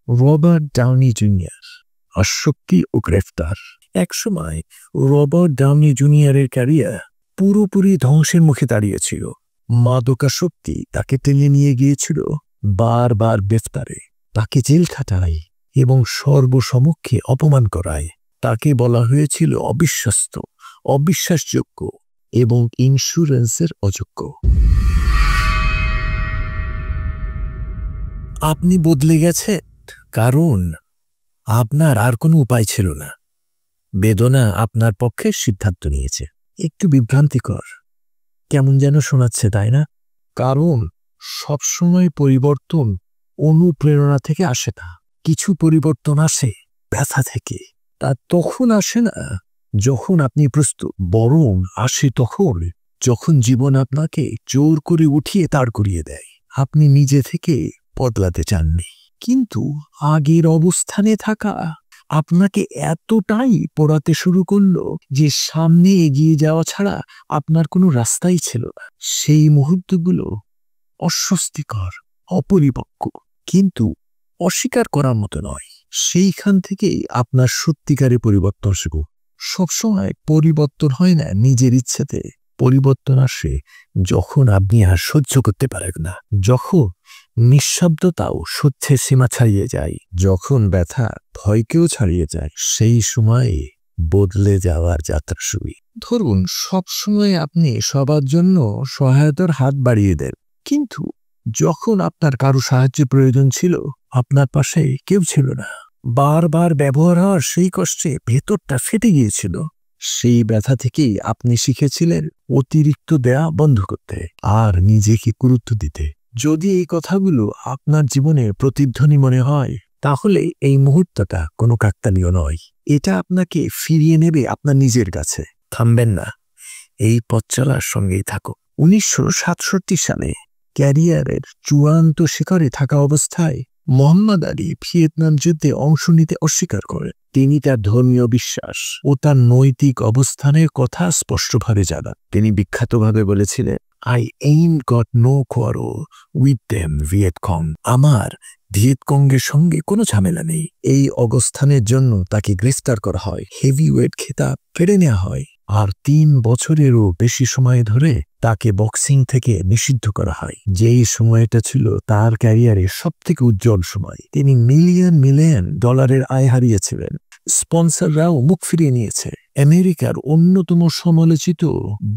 Robert Downey junior আসক্তি ও গ্রেফতার। একসময় রবার্ট ডাউনি জুনিয়রের ক্যারিয়ার পুরোপুরি ধ্বংসের মুখে দাঁড়িয়েছিল। মাদকাসক্তি তাকে টেনে নিয়ে গিয়েছিল বারবার গ্রেফতারে, তাকে জেল খাটায় এবং সর্বসমক্ষে অপমান করায়। তাকে বলা হয়েছিল অবিশ্বস্ত, অবিশ্বাসযোগ্য এবং ইন্স্যুরেন্সের অযোগ্য। আপনি বদলে গেছেন কারণ আপনার আর কোনো উপায় ছিল না। বেদনা আপনার পক্ষে সিদ্ধান্ত নিয়েছে। একটু বিভ্রান্তিকর, কেমন যেন শোনাচ্ছে, তাই না? কারণ সবসময় পরিবর্তন অনুপ্রেরণা থেকে আসে না। কিছু পরিবর্তন আসে ব্যথা থেকে। তা তখন আসে না যখন আপনি প্রস্তুত, বরং আসে তখন যখন জীবন আপনাকে জোর করে উঠিয়ে দাঁড় করিয়ে দেয়। আপনি নিজে থেকে বদলাতে চাননি, কিন্তু আগের অবস্থানে থাকা আপনাকে এতটাই পোড়াতে শুরু করলো যে সামনে এগিয়ে যাওয়া ছাড়া আপনার কোনো রাস্তাই ছিল না। সেই মুহূর্তগুলো অস্বস্তিকর, অপরিপক্ক, কিন্তু অস্বীকার করার মতো নয়। সেইখান থেকেই আপনার সত্যিকারের পরিবর্তন শুরু। সবসময় পরিবর্তন হয় না নিজের ইচ্ছেতে। পরিবর্তন আসে যখন আপনি আর সহ্য করতে পারেন না, যখন নিঃশব্দতাও সহ্যের সীমা ছাড়িয়ে যায়, যখন ব্যথা ভয়কেও ছাড়িয়ে যায়। সেই সময়ে বদলে যাওয়ার যাত্রা শুরু। ধরুন, সবসময় আপনি সবার জন্য সহায়তার হাত বাড়িয়ে দেন, কিন্তু যখন আপনার কারো সাহায্যের প্রয়োজন ছিল আপনার পাশে কেউ ছিল না। বারবার ব্যবহার হওয়ার সেই কষ্টে ভেতরটা ফেটে গিয়েছিল। সেই ব্যথা থেকেই আপনি শিখেছিলেন অতিরিক্ত দেয়া বন্ধ করতে আর নিজেকে গুরুত্ব দিতে। যদি এই কথাগুলো আপনার জীবনের প্রতিধ্বনি মনে হয়, তাহলে এই মুহূর্তটা কোনো কাকতালীয় নয়। এটা আপনাকে ফিরিয়ে নেবে আপনার নিজের কাছে। থামবেন না, এই পথ চলার সঙ্গেই থাকো। 1967 সালে ক্যারিয়ারের চূড়ান্ত শিখরে থাকা অবস্থায় মোহাম্মদ আলী ভিয়েতনাম যুদ্ধে অংশ নিতে অস্বীকার করেন। তিনি তার ধর্মীয় বিশ্বাস ও তার নৈতিক অবস্থানের কথা স্পষ্টভাবে জানান। তিনি বিখ্যাতভাবে বলেছিলেন, I ain't got no quarrel with them Vietcong. আমার ভিয়েতকংয়ের সঙ্গে কোনো ঝামেলা নেই। এই অবস্থানের জন্য তাকে গ্রেফতার করা হয়, হেভিওয়েট খেতাব কেড়ে নেওয়া হয়, আর 3 বছরেরও বেশি সময় ধরে তাকে বক্সিং থেকে নিষিদ্ধ করা হয়। যেই সময়টা ছিল তার ক্যারিয়ারের সবথেকে উজ্জ্বল সময়। তিনি মিলিয়ন মিলিয়ন ডলারের আয় হারিয়েছিলেন। স্পন্সররাও মুখ ফিরিয়ে নিয়েছে। আমেরিকার অন্যতম সমালোচিত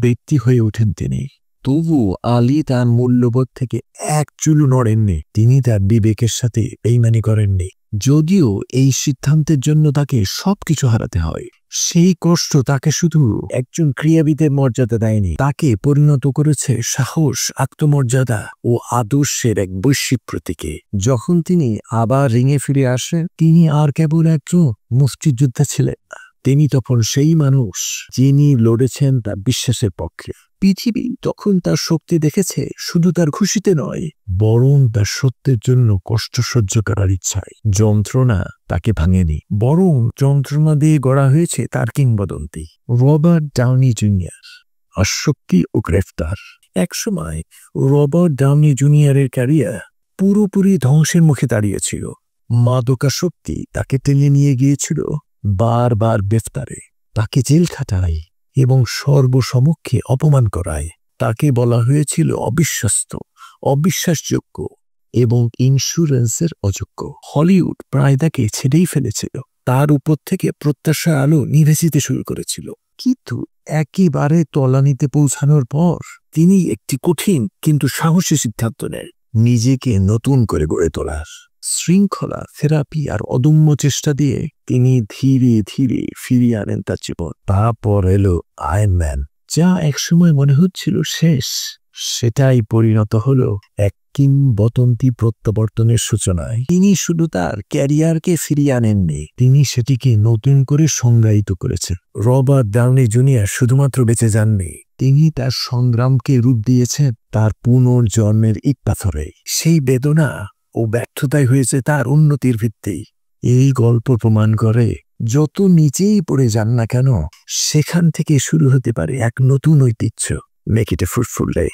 ব্যক্তি হয়ে ওঠেন তিনি। তবু আলী তার মূল্যবোধ থেকে এক চুলও নড়েননি। তিনি তার বিবেকের সাথে বেইমানি করেননি। যদিও এই সিদ্ধান্তের জন্য তাকে সবকিছু হারাতে হয়, সেই কষ্ট তাকে শুধু একজন ক্রীড়াবিদের মর্যাদা দেয়নি, তাকে পরিণত করেছে সাহস, আত্মমর্যাদা ও আদর্শের এক বৈশ্বিক প্রতীকে। যখন তিনি আবার রিংয়ে ফিরে আসেন, তিনি আর কেবল একজন মুষ্টিযোদ্ধা ছিলেন না। তিনি তখন সেই মানুষ যিনি লড়েছেন তার বিশ্বাসের পক্ষে। পৃথিবী তখন তার শক্তি দেখেছে শুধু তার খুশিতে নয়, বরং তার সত্যের জন্য কষ্ট সহ্য করার ইচ্ছায়। যন্ত্রণা তাকে ভাঙেনি, বরং যন্ত্রণা দিয়ে গড়া হয়েছে তার কিংবদন্তি। রবার্ট ডাউনি জুনিয়র আসক্তি ও গ্রেফতার। একসময় রবার্ট ডাউনি জুনিয়রের ক্যারিয়ার পুরোপুরি ধ্বংসের মুখে দাঁড়িয়েছিল। মাদকাসক্তি তাকে টেনে নিয়ে গিয়েছিল বারবার গ্রেফতারে, তাকে জেল খাটায় এবং সর্বসমক্ষে অপমান করায়। তাকে বলা হয়েছিল অবিশ্বস্ত, অবিশ্বাসযোগ্য এবং ইন্স্যুরেন্সের অযোগ্য। হলিউড প্রায় তাকে ছেড়েই ফেলেছিল। তার উপর থেকে প্রত্যাশার আলো নিভে যেতে শুরু করেছিল। কিন্তু একেবারে তলানিতে পৌঁছানোর পর তিনি একটি কঠিন কিন্তু সাহসী সিদ্ধান্ত নেন, নিজেকে নতুন করে গড়ে তোলার। শৃঙ্খলা, থেরাপি আর অদম্য চেষ্টা দিয়ে তিনি ধীরে ধীরে ফিরিয়ে আনেন তার জীবন। তারপর এলো আয়রন ম্যান। যা একসময় মনে হচ্ছিল শেষ, সেটাই পরিণত হলো এক কিংবদন্তি প্রত্যাবর্তনের সূচনায়। তিনি শুধু তার ক্যারিয়ারকে ফিরিয়ে আনেননি, তিনি সেটিকে নতুন করে সংজ্ঞায়িত করেছেন। রবার্ট ডাউনি জুনিয়র শুধুমাত্র বেঁচে যাননি, তিনি তার সংগ্রামকে রূপ দিয়েছেন তার পুনর্জন্মের ইট পাথরে। সেই বেদনা ও ব্যর্থতাই হয়েছে তার উন্নতির ভিত্তি। এই গল্প প্রমাণ করে, যত নিচেই পড়ে যান না কেন, সেখান থেকে শুরু হতে পারে এক নতুন ঐতিহ্য। Make it A fruitful day.